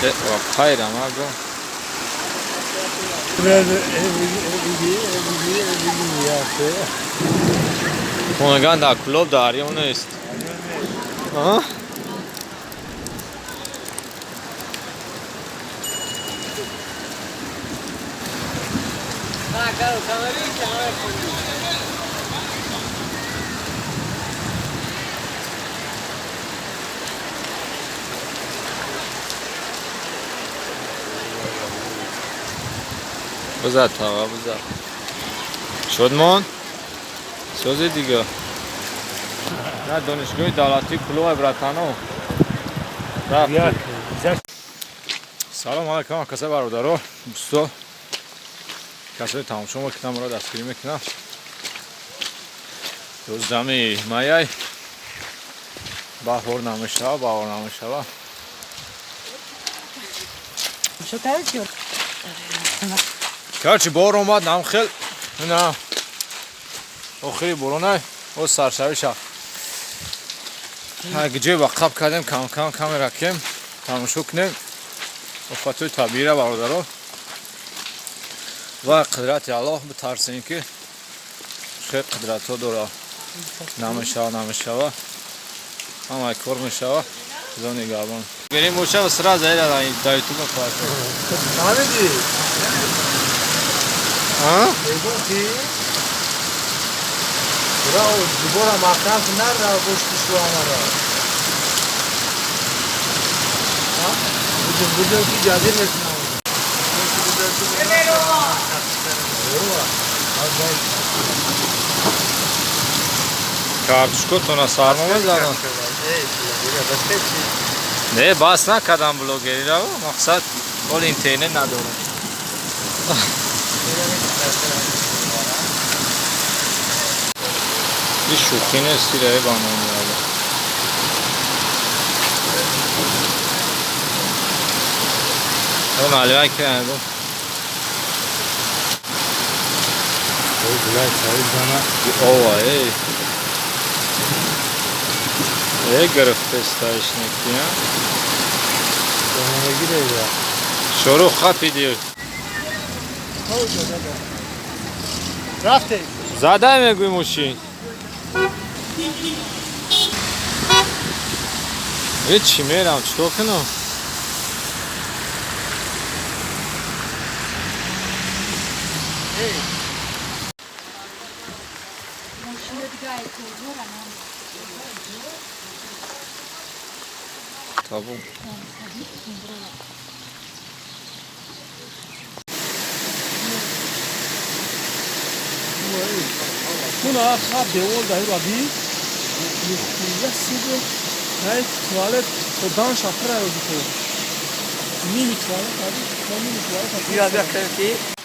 خیرم اگه خونگان در کلوب داری اون نیست بزد تا بزد شد من سوزی دیگه نه دانشگاه دولتی کلوب براتانو سلام علیکم کسای برادرها دوستا کسای تماشا میکنم را دستگیری میکنم 12 می باور نمیشه کرچی بار اومد نم خیل نه آخری برونه او سرشوی شد اگه جای وقف کردیم کم رکیم تماشا کنیم افاتوی طبیعی را برادرها و قدرت الله بترسیم که خیلی قدرت ها داره نمیشه همه کار میشه زنی گابان بریم موشه و سرا زیر در یوتیوب خواهد نمیدی بگو که برای دوباره مقنف نر را گوشت شو همارا بودم که جادی نکنم کارتشکو تو نسارما میزنم نه باس نکردم بلوگری را مقصد اول اینترنت ندارم این شوخی نیستی رای بانونی اون علیه که نگو اوه ای گرفته استایش نکی ها شروع خطی دیو رفته زده میگوی موشی چی میرم چطور کنم تابو Buna خواب دیوال دایی را بی یه سیدو های توالت خودان شفره رو بکن نیمی توالت هایی نیمی توالت هایی